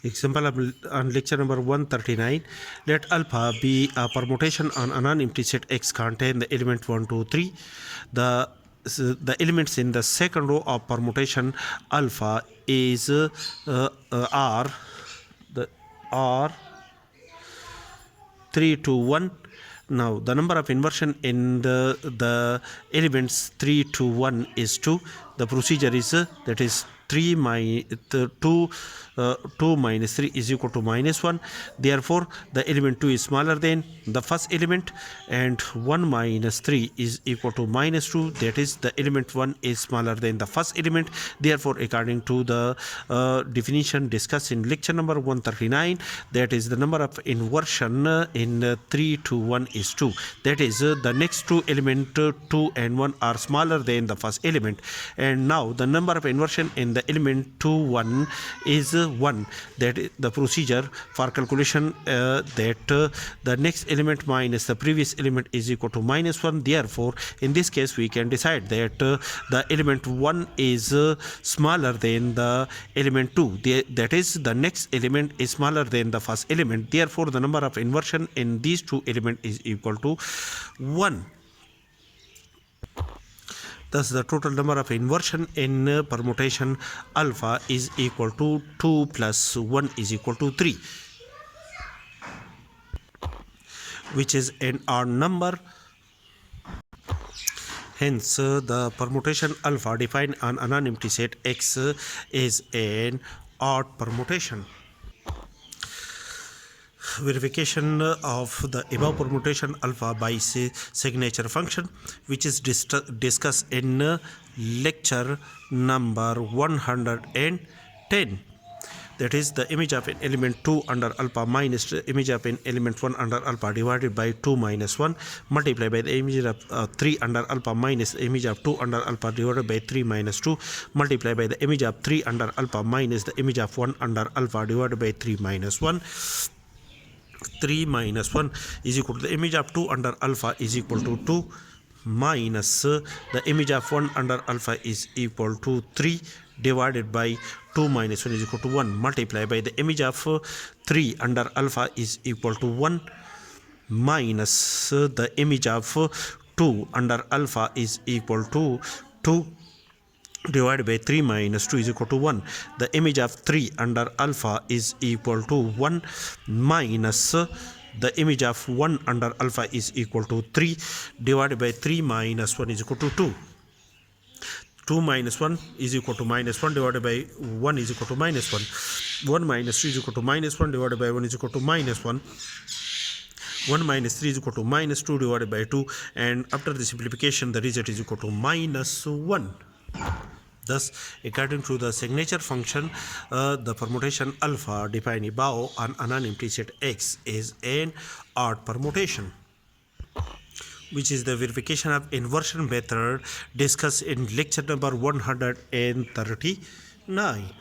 Example on lecture number 139. Let alpha be a permutation on a non-empty set X contain the element 1, 2, 3. The elements in the second row of permutation alpha is are 3, 2, 1. Now the number of inversion in the elements 3, 2, 1 is 2. The procedure is that is 2 minus 3 is equal to minus 1. Therefore the element 2 is smaller than the first element, and 1 minus 3 is equal to minus 2. That is, the element 1 is smaller than the first element. Therefore, according to the definition discussed in lecture number 139, that is, the number of inversion in 3 to 1 is 2. That is, the next two element 2 and 1 are smaller than the first element. And now the number of inversion in the element 2, 1 is 1. That is the procedure for calculation that the next element minus the previous element is equal to minus 1. Therefore, in this case we can decide that the element 1 is smaller than the element 2. That is, the next element is smaller than the first element. Therefore, the number of inversion in these two elements is equal to 1. Thus, the total number of inversion in permutation alpha is equal to 2 plus 1 is equal to 3, which is an odd number. Hence, the permutation alpha defined on a non-empty set X is an odd permutation. Verification of the above permutation alpha by signature function, which is discussed in lecture number 110. That is, the image of an element 2 under alpha minus the image of an element 1 under alpha divided by 2 minus 1 multiplied by the image of 3 under alpha minus the image of 2 under alpha divided by 3 minus 2 multiplied by the image of 3 under alpha minus the image of 1 under alpha divided by 3 minus 1. 3 minus 1 is equal to the image of 2 under alpha is equal to 2 minus the image of 1 under alpha is equal to 3 divided by 2 minus 1 is equal to 1 multiplied by the image of 3 under alpha is equal to 1 minus the image of 2 under alpha is equal to 2 divided by 3 minus 2 is equal to 1. The image of 3 under alpha is equal to 1 minus the image of 1 under alpha is equal to 3 divided by 3 minus 1 is equal to 2. 2 minus 1 is equal to minus 1 divided by 1 is equal to minus 1. 1 minus 3 is equal to minus 1 divided by 1 is equal to minus 1. 1 minus 3 is equal to minus 2 divided by 2, and after the simplification the result is equal to minus 1. Thus, according to the signature function, the permutation alpha defined above on a non-empty set X is an odd permutation, which is the verification of inversion method discussed in lecture number 139.